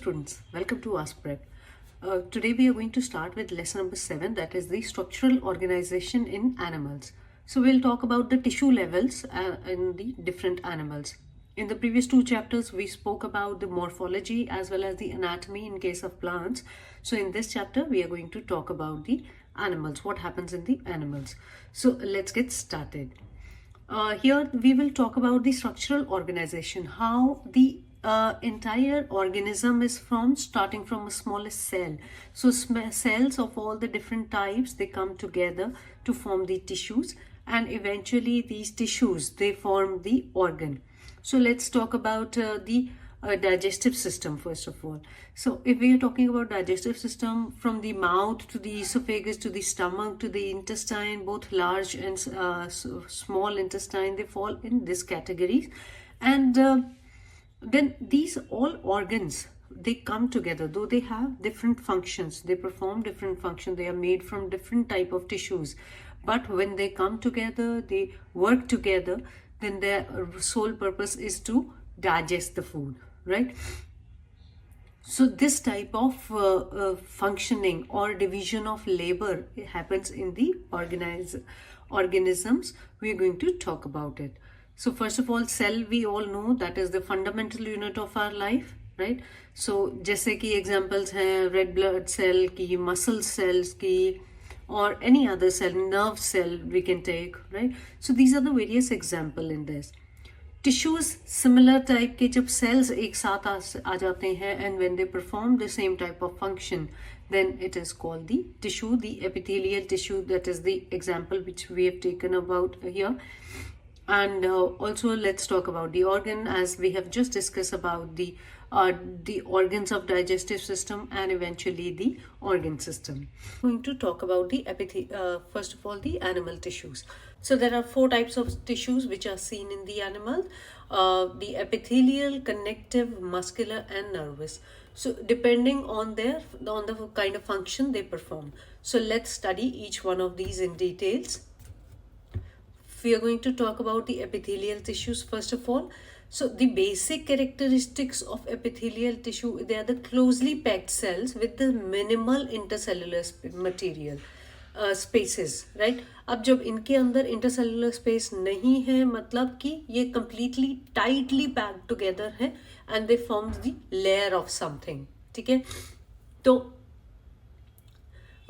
students, welcome to Ask Prep. Today we are going to start with lesson number 7, that is the structural organization in animals. So we'll talk about the tissue levels in the different animals. In the previous two chapters we spoke about the morphology as well as the anatomy in case of plants. So in this chapter we are going to talk about the animals, what happens in the animals. So let's get started. Here we will talk about the structural organization, how the entire organism is starting from a smallest cell. So cells of all the different types, they come together to form the tissues, and eventually these tissues, they form the organ. So let's talk about the digestive system first of all. So if we are talking about digestive system, from the mouth to the esophagus to the stomach to the intestine, both large and small intestine, they fall in this categories. And then these all organs, they come together, though they have different functions, they perform different functions, they are made from different type of tissues, but when they come together, they work together, then their sole purpose is to digest the food, right? So this type of functioning or division of labor, it happens in the organisms. We are going to talk about it. So first of all, cell, we all know that is the fundamental unit of our life, right? So जैसे कि examples हैं red blood cell की, muscle cells की, or any other cell, nerve cell we can take, right? So these are the various example in this. Tissues, similar type के जब cells एक साथ आ जाते हैं and when they perform the same type of function, then it is called the tissue, the epithelial tissue. That is the example which we have taken about here. And also let's talk about the organ, as we have just discussed about the organs of digestive system and eventually the organ system. I'm going to talk about the first of all the animal tissues. So there are 4 types of tissues which are seen in the animal: the epithelial, connective, muscular, and nervous. So depending on the kind of function they perform. So let's study each one of these in details. We are going to talk about the epithelial tissues first of all. So the basic characteristics of epithelial tissue, they are the closely packed cells with the minimal intercellular material spaces, right? अब जब इनके अंदर intercellular space नहीं है, मतलब कि ये completely tightly packed together है and they form the layer of something, ठीक है? तो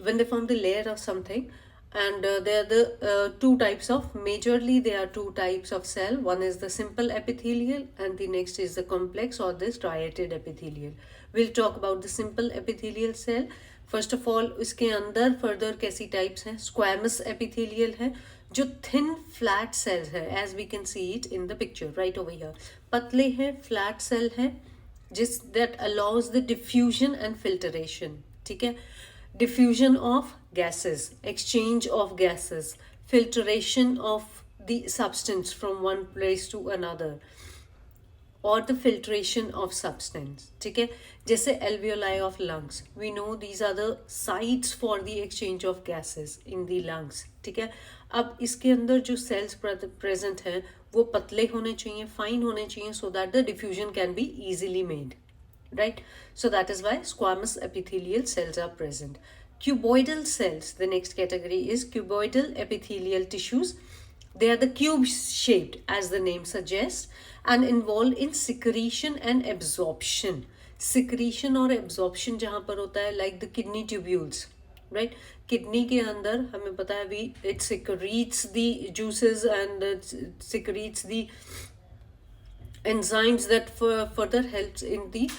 when they form the layer of something, and there are the 2 types of, majorly there are 2 types of cell. One is the simple epithelial and the next is the complex or the striated epithelial. We'll talk about the simple epithelial cell. First of all, इसके अंदर further कैसी types हैं? Squamous epithelial है, जो thin flat cells है, as we can see it in the picture right over here. पतले हैं, flat cell है, that allows the diffusion and filtration, ठीक है? Diffusion of gases, exchange of gases, filtration of the substance from one place to another, or the filtration of substance, ठीक है? जैसे alveoli of lungs, we know these are the sites for the exchange of gases in the lungs, ठीक है? अब इसके अंदर जो cells present हैं वो पतले होने चाहिए, fine होने चाहिए, so that the diffusion can be easily made, right? So that is why squamous epithelial cells are present. Cuboidal cells, the next category is cuboidal epithelial tissues. They are the cube shaped, as the name suggests, and involved in secretion and absorption. Secretion or absorption जहाँ पर होता है, like the kidney tubules, right? Kidney के अंदर हमें पता है it secretes the juices and it secretes the enzymes that further helps in the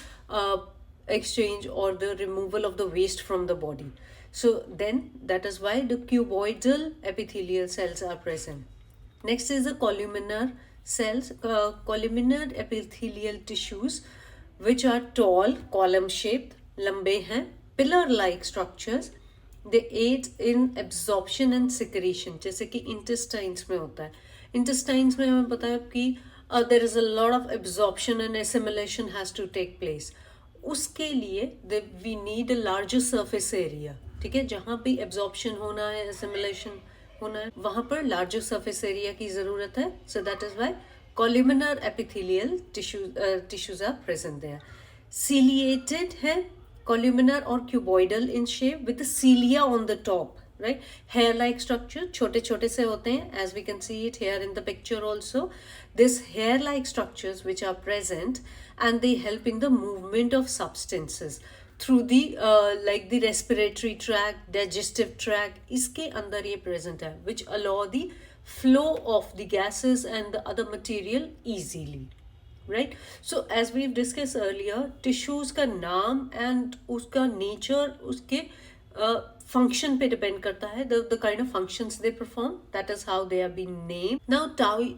exchange or the removal of the waste from the body. So then that is why the cuboidal epithelial cells are present. Next is the columnar cells, columnar epithelial tissues, which are tall, column shaped, लंबे हैं, pillar like structures. They aid in absorption and secretion, जैसे कि intestines में होता है. Intestines में हमें पता है कि there is a lot of absorption and assimilation has to take place. उसके लिए we need a larger surface area, ठीक है? जहाँ भी absorption होना है, assimilation होना है, वहाँ पर larger surface area की ज़रूरत है. So that is why columnar epithelial tissues are present there. ciliated है, columnar or cuboidal in shape with the cilia on the top, right? Hair like structure, छोटे छोटे से होते हैं, as we can see it here in the picture also. This hair like structures which are present, and they help in the movement of substances through the like the respiratory tract, digestive tract, इसके अंदर ये present है, which allow the flow of the gases and the other material easily. Right so as we discuss earlier, tissues का नाम and उसका nature उसके function पे depend करता है, the kind of functions they perform, that is how they are been name. Now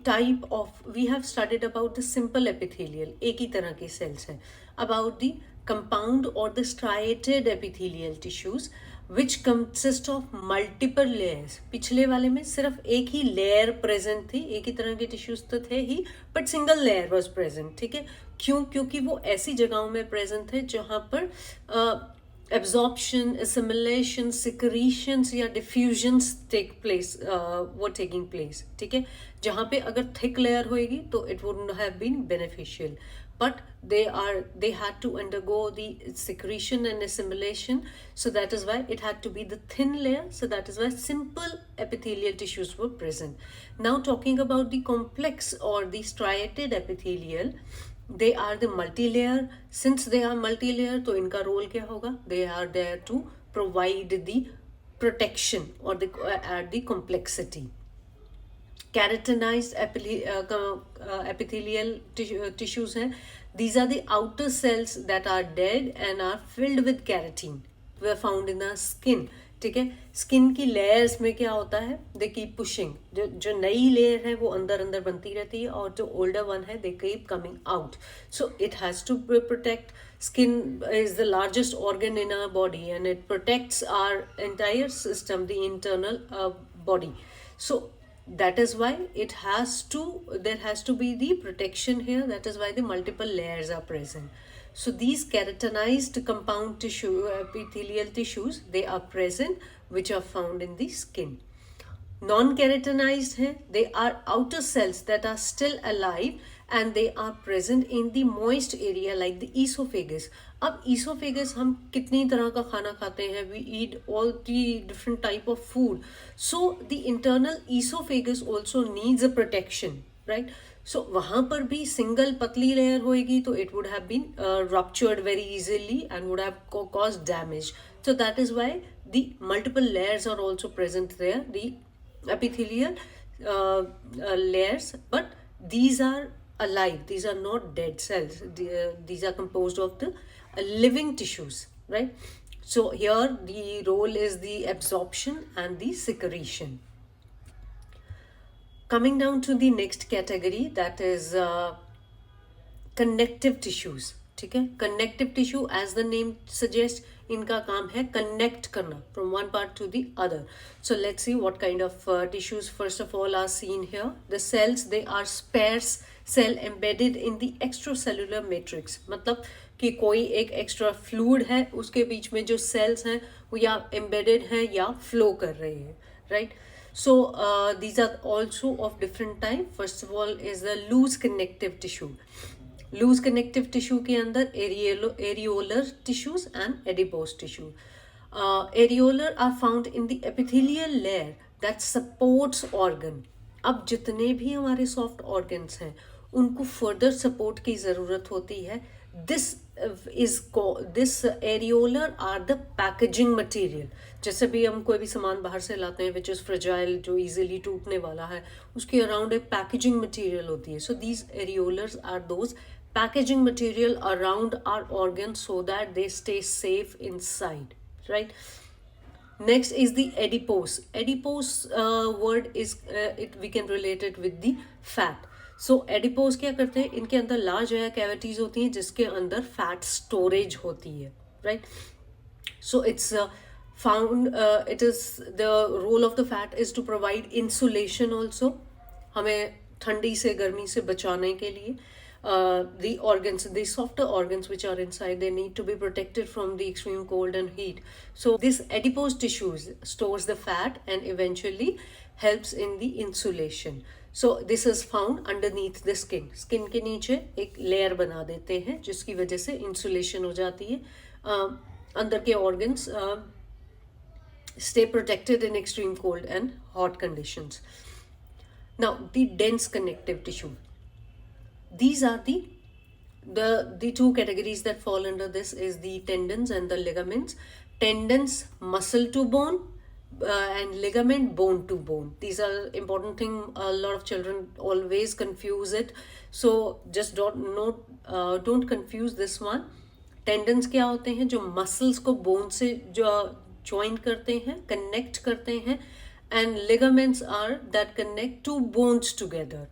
type of, we have studied about the simple epithelial, एक ही तरह के सेल्स हैं. अबाउट द कंपाउंड और the striated epithelial tissues which consist of multiple layers. पिछले वाले में सिर्फ एक ही लेयर प्रेजेंट थी, एक ही तरह के टिश्यूज तो थे ही, but single layer was present. ठीक है, क्यों? क्योंकि वो ऐसी जगहों में प्रेजेंट थे जहाँ पर एब्जॉर्प्शन, एसिमिलेशन, सिक्रीशंस या डिफ्यूजन्स टेक प्लेस, वो टेकिंग प्लेस. ठीक है, जहाँ पे अगर थिक लेयर होएगी तो it would have been beneficial, but they had to undergo the secretion and assimilation, so that is why it had to be the thin layer, so that is why simple epithelial tissues were present. Now talking about the complex or the striated epithelial, they are the multi-layer. Since they are multi-layer, तो इनका role क्या होगा? They are there to provide the protection or the add the complexity. Keratinized epithelial tissues हैं. These are the outer cells that are dead and are filled with keratin. We are found in the skin. ठीक है, skin की layers में क्या होता है? They keep pushing. जो नई लेयर है वो अंदर अंदर बनती रहती है, और जो ओल्डर वन है they keep coming out. So it has to protect. Skin is the largest organ in our body, and it protects our entire system, the internal body. So that is why there has to be the protection here. That is why the multiple layers are present. So these keratinized compound tissue, epithelial tissues, they are present, which are found in the skin. Non-keratinized hai, they are outer cells that are still alive, and they are present in the moist area like the esophagus. अब esophagus हम कितनी तरह का खाना खाते हैं, we eat all the different type of food, so the internal esophagus also needs a protection, right? So वहाँ पर भी सिंगल पतली लेयर होएगी तो it would have been ruptured very easily and would have caused damage. So that is why the multiple layers are also present there, the epithelial layers, but these are alive, these are not dead cells. These are composed of the living tissues, right? So here the role is the absorption and the secretion. Coming down to the next category, that is connective tissues. ठीक है, connective tissue as the name suggests, इनका काम है connect करना from one part to the other. So let's see what kind of tissues first of all are seen here. The cells, they are sparse cell embedded in the extracellular matrix. मतलब कि कोई एक extra fluid है, उसके बीच में जो sales हैं वो या एम्बेडेड हैं या फ्लो कर रहे हैं, right? So these are also of different type. First of all is the loose connective tissue. Loose connective tissue के अंदर areolar tissues and adipose tissue. Areolar are found in the epithelial layer that supports organ. अब जितने भी हमारे soft organs हैं उनको further support की ज़रूरत होती है. This areolar are the packaging material. जैसे भी हम कोई भी सामान बाहर से लाते हैं which is fragile, जो easily टूटने वाला है, उसके around एक packaging material होती है. So these areolars are those packaging material around our organs so that they stay safe inside, right? Next is the adipose. Adipose word is we can relate it with the fat. So adipose क्या करते हैं? इनके अंदर large air cavities होती हैं जिसके अंदर fat storage होती है, right? So it's it is the role of the fat is to provide insulation also. हमें ठंडी से गर्मी से बचाने के लिए the organs, the softer organs which are inside, they need to be protected from the extreme cold and heat. So this adipose tissues stores the fat and eventually helps in the insulation. So this is found underneath the skin, skin के नीचे एक layer बना देते हैं जिसकी वजह से insulation हो जाती है, अंदर के organs stay protected in extreme cold and hot conditions. Now, the dense connective tissue. These are the two categories that fall under this is the tendons and the ligaments. Tendons, muscle to bone, and ligament, bone to bone. These are important thing. A lot of children always confuse it. So just don't confuse this one. Tendons क्या होते हैं? जो muscles को bone से जो join करते हैं, connect करते हैं, and ligaments are that connect to bones together,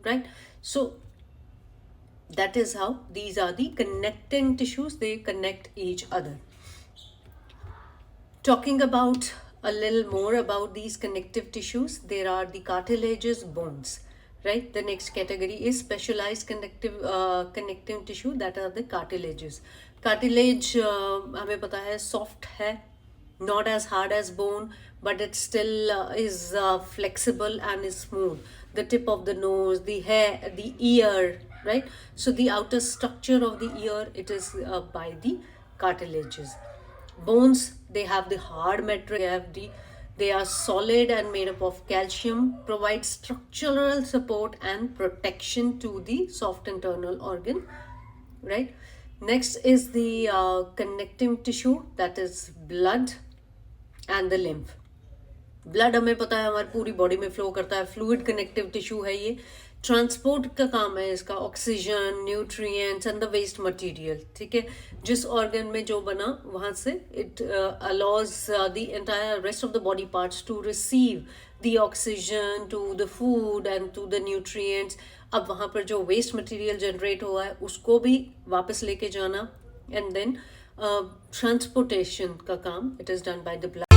right? So that is how these are the connecting tissues, they connect each other. Talking about a little more about these connective tissues, there are the cartilages, bones, right? The next category is specialized connective tissue, that are the cartilages. Cartilage हमें पता है soft है, not as hard as bone, but it still is flexible and is smooth. The tip of the nose, the hair, the ear, right? So the outer structure of the ear, it is by the cartilages. Bones, they have the hard material, they are solid and made up of calcium, provide structural support and protection to the soft internal organ, right? Next is the connective tissue, that is blood and the lymph. Blood हमें पता है हमारी पूरी body में flow करता है, fluid connective tissue है ये, ट्रांसपोर्ट का काम है इसका, oxygen, nutrients and the waste material, ठीक है? जिस ऑर्गन में जो बना वहाँ से it allows the entire rest of the body parts to receive the oxygen to the food and to the nutrients. अब वहाँ पर जो वेस्ट मटेरियल जनरेट हुआ है उसको भी वापस लेके जाना, एंड देन ट्रांसपोर्टेशन का काम it is done by the blood.